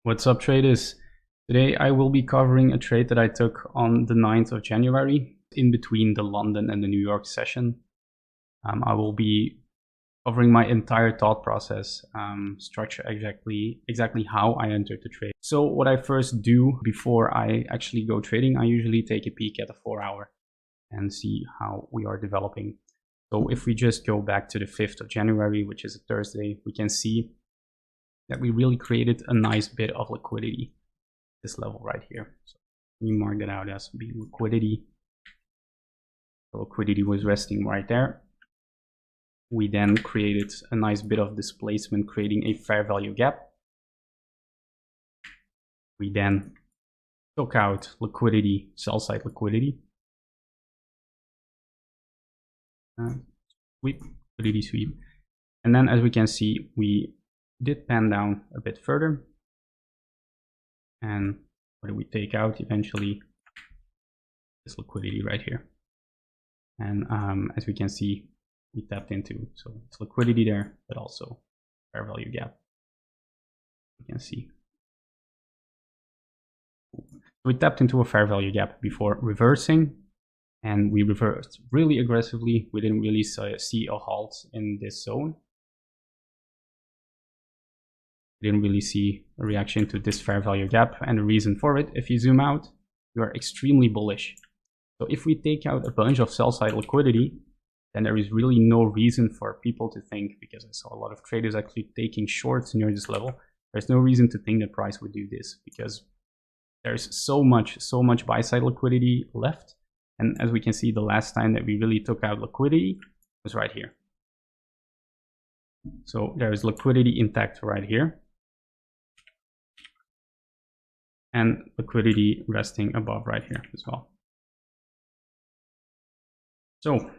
What's up, traders? Today I will be covering a trade that I took on the 9th of January in between the London and the New York session. I will be covering my entire thought process, structure exactly how I entered the trade. So what I first do before I actually go trading, I usually take a peek at the 4-hour and see how we are developing. So if we just go back to the 5th of January, which is a Thursday, we can see that we really created a nice bit of liquidity, this level right here. So we mark that out as being liquidity. The liquidity was resting right there. We then created a nice bit of displacement, creating a fair value gap. We then took out liquidity, sell side liquidity. Liquidity sweep. And then as we can see, we did pan down a bit further. And what did we take out eventually? This liquidity right here. And as we can see, we tapped into, so it's liquidity there, but also fair value gap. You can see. We tapped into a fair value gap before reversing, and we reversed really aggressively. We didn't really see a halt in this zone. We didn't really see a reaction to this fair value gap, and the reason for it, if you zoom out, you are extremely bullish. So if we take out a bunch of sell side liquidity, then there is really no reason for people to think, because I saw a lot of traders actually taking shorts near this level, there's no reason to think the price would do this, because there's so much buy side liquidity left. And as we can see, the last time that we really took out liquidity was right here. So there is liquidity intact right here, and liquidity resting above right here as well. So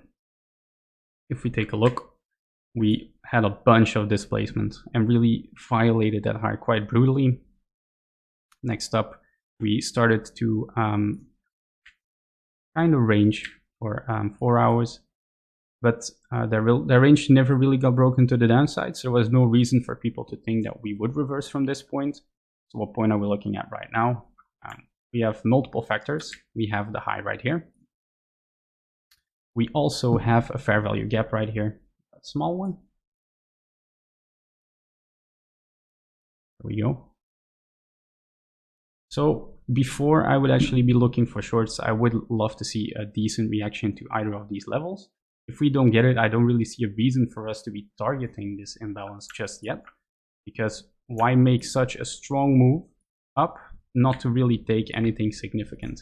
if we take a look, we had a bunch of displacement and really violated that high quite brutally. Next up, we started to kind of range for 4 hours, but the range never really got broken to the downside, so there was no reason for people to think that we would reverse from this point. So what point are we looking at right now? We have multiple factors. We have the high right here. We also have a fair value gap right here, a small one. There we go. So before I would actually be looking for shorts, I would love to see a decent reaction to either of these levels. If we don't get it, I don't really see a reason for us to be targeting this imbalance just yet, because why make such a strong move up not to really take anything significant?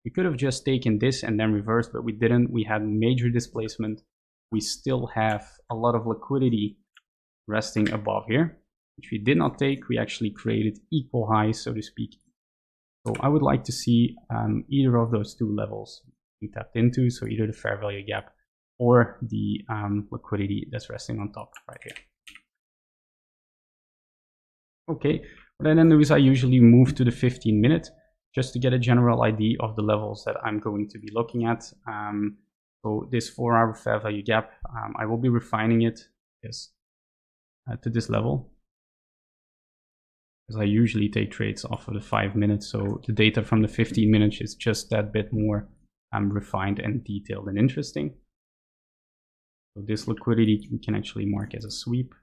We could have just taken this and then reversed, but we didn't. We had major displacement. We still have a lot of liquidity resting above here, which we did not take. We actually created equal highs, so to speak. So I would like to see either of those two levels being tapped into, so either the fair value gap or the liquidity that's resting on top right here. Okay, what I then do is I usually move to the 15-minute just to get a general idea of the levels that I'm going to be looking at. So this 4-hour fair value gap, I will be refining it to this level, because I usually take trades off of the 5 minutes. So the data from the 15 minutes is just that bit more refined and detailed and interesting. So this liquidity we can actually mark as a sweep.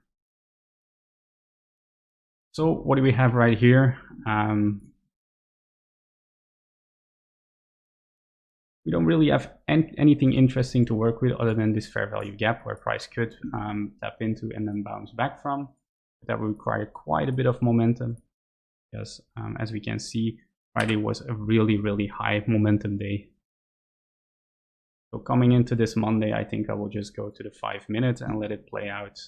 So what do we have right here? We don't really have anything interesting to work with other than this fair value gap where price could tap into and then bounce back from. That would require quite a bit of momentum, because as we can see, Friday was a really high momentum day. So coming into this Monday, I think I will just go to the 5 minutes and let it play out.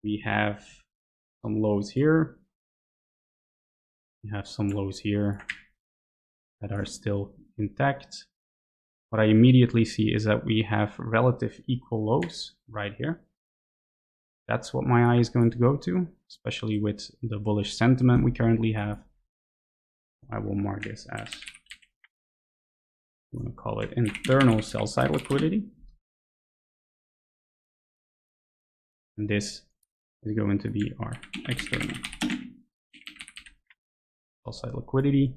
We have some lows here. We have some lows here that are still intact. What I immediately see is that we have relative equal lows right here. That's what my eye is going to go to, especially with the bullish sentiment we currently have. I will mark this as, I'm going to call it internal sell side liquidity. And this is going to be our external. sell-side liquidity.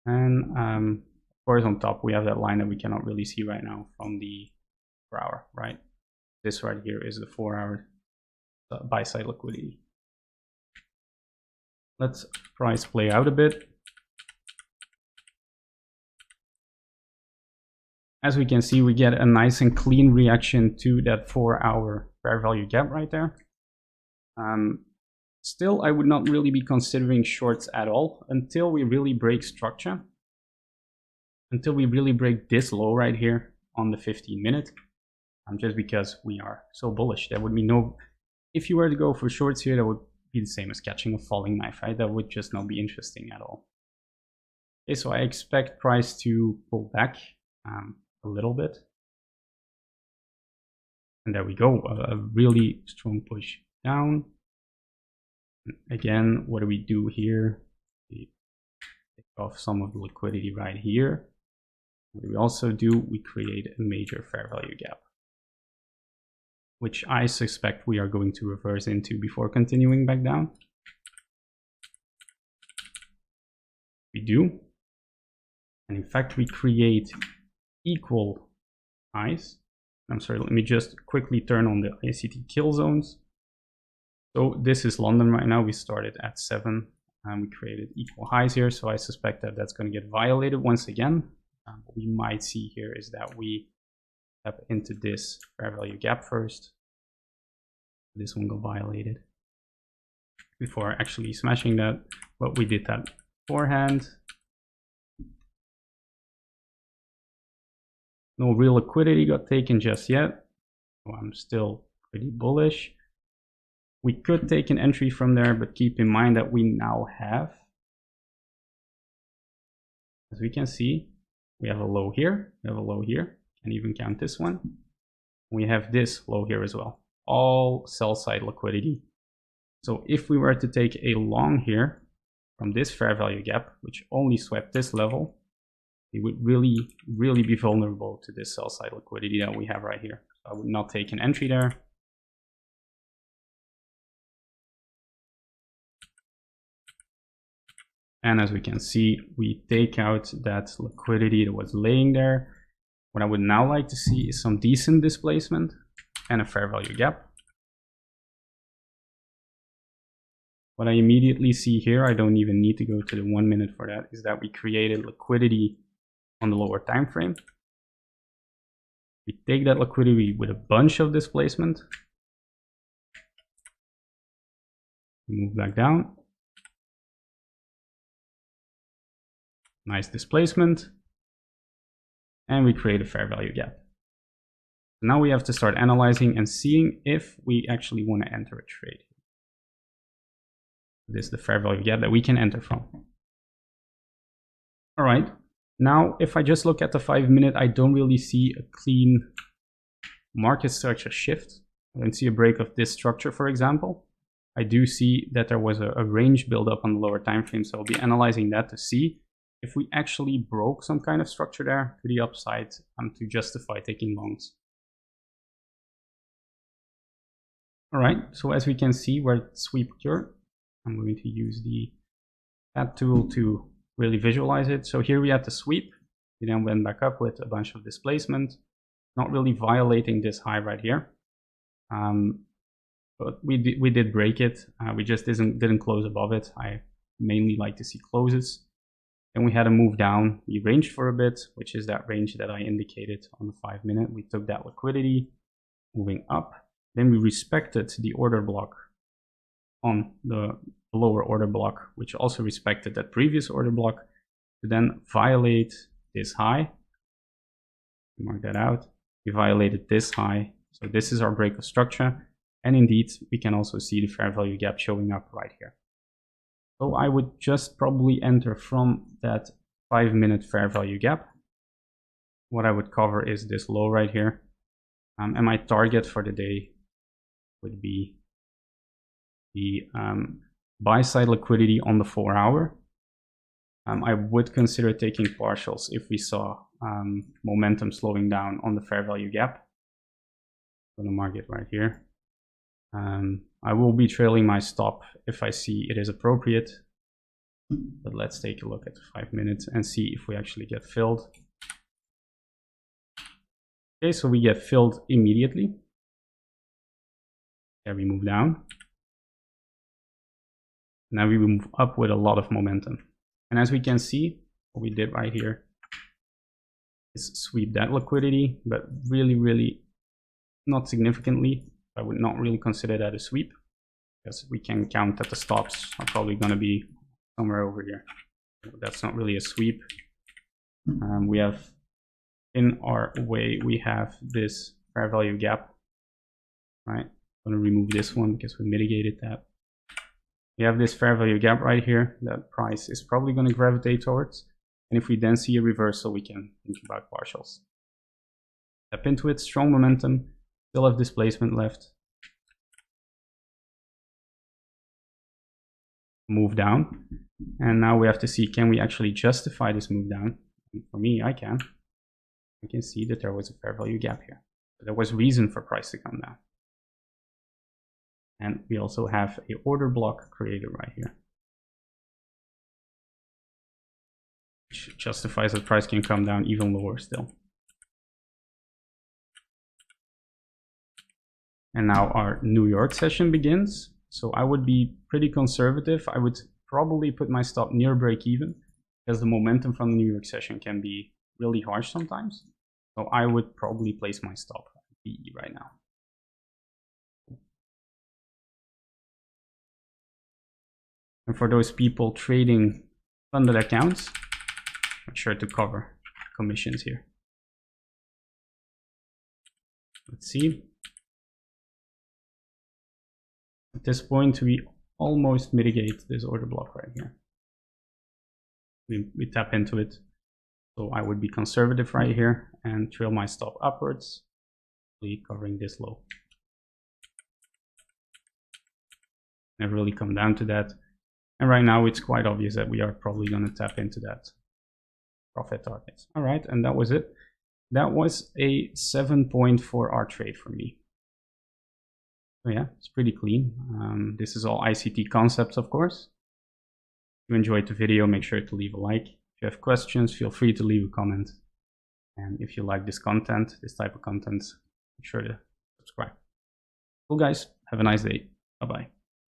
And of course, on top, we have that line that we cannot really see right now from the 4 hour, right? This right here is the 4 hour buy side liquidity. Let's price play out a bit. As we can see, we get a nice and clean reaction to that 4 hour fair value gap right there. Still, I would not really be considering shorts at all until we really break structure. Until we really break this low right here on the 15-minute. Just because we are so bullish. There would be no... If you were to go for shorts here, that would be the same as catching a falling knife, right? That would just not be interesting at all. Okay, so I expect price to pull back a little bit. And there we go, a really strong push down. Again, what do we do here? We take off some of the liquidity right here. What we also do, we create a major fair value gap, which I suspect we are going to reverse into before continuing back down. We do. And in fact, we create equal highs. I'm sorry, let me just quickly turn on the ICT kill zones. So this is London right now. We started at 7 and we created equal highs here. So I suspect that that's going to get violated once again. What we might see here is that we tap into this fair value gap first. This one got violated before actually smashing that, but we did that beforehand. No real liquidity got taken just yet, so I'm still pretty bullish. We could take an entry from there, but keep in mind that we now have, as we can see, we have a low here, we have a low here, and even count this one. We have this low here as well, all sell side liquidity. So if we were to take a long here from this fair value gap, which only swept this level, we would really be vulnerable to this sell side liquidity that we have right here. So I would not take an entry there. And as we can see, we take out that liquidity that was laying there. What I would now like to see is some decent displacement and a fair value gap. What I immediately see here, I don't even need to go to the 1 minute for that, is that we created liquidity on the lower time frame. We take that liquidity with a bunch of displacement. We move back down. Nice displacement. And we create a fair value gap. Now we have to start analyzing and seeing if we actually want to enter a trade. This is the fair value gap that we can enter from. All right. Now, if I just look at the 5 minute, I don't really see a clean market structure shift. I don't see a break of this structure, for example. I do see that there was a range buildup on the lower time frame, so I'll be analyzing that to see if we actually broke some kind of structure there to the upside to justify taking longs. All right, so as we can see, we're at sweep cure. I'm going to use the add tool to really visualize it. So here we had the sweep. We then went back up with a bunch of displacement, not really violating this high right here. But we did break it. We just didn't close above it. I mainly like to see closes. Then we had a move down. We ranged for a bit, which is that range that I indicated on the 5 minute. We took that liquidity, moving up. Then we respected the order block on the lower order block, which also respected that previous order block, to then violate this high. Mark that out. We violated this high. So this is our break of structure. And indeed, we can also see the fair value gap showing up right here. So I would just probably enter from that 5 minute fair value gap. What I would cover is this low right here. And my target for the day would be the buy side liquidity on the 4 hour. I would consider taking partials if we saw momentum slowing down on the fair value gap. I'm going to mark it right here. I will be trailing my stop if I see it is appropriate. But let's take a look at 5 minutes and see if we actually get filled. Okay, so we get filled immediately. There we move down. Now we move up with a lot of momentum. And as we can see, what we did right here is sweep that liquidity, but really not significantly. I would not really consider that a sweep, because we can count that the stops are probably going to be somewhere over here. That's not really a sweep. We have in our way, we have this fair value gap, right? I'm going to remove this one because we mitigated that. We have this fair value gap right here that price is probably going to gravitate towards. And if we then see a reversal, we can think about partials. Step into it, strong momentum, still have displacement left. Move down. And now we have to see, can we actually justify this move down? And for me, I can. We can see that there was a fair value gap here. So there was reason for price to come down. And we also have a order block created right here, which justifies that price can come down even lower still. And now our New York session begins. So I would be pretty conservative. I would probably put my stop near break even, because the momentum from the New York session can be really harsh sometimes. So I would probably place my stop at PE right now. And for those people trading funded accounts, make sure to cover commissions here. Let's see. At this point, we almost mitigate this order block right here. We tap into it. So I would be conservative right here and trail my stop upwards, covering this low. Never really come down to that. And right now it's quite obvious that we are probably going to tap into that profit target. All right, and that was it. That was a 7.4R trade for me. So yeah, it's pretty clean. This is all ICT concepts, of course. If you enjoyed the video, make sure to leave a like. If you have questions, feel free to leave a comment. And if you like this content, this type of content, make sure to subscribe. Cool guys, have a nice day. Bye-bye.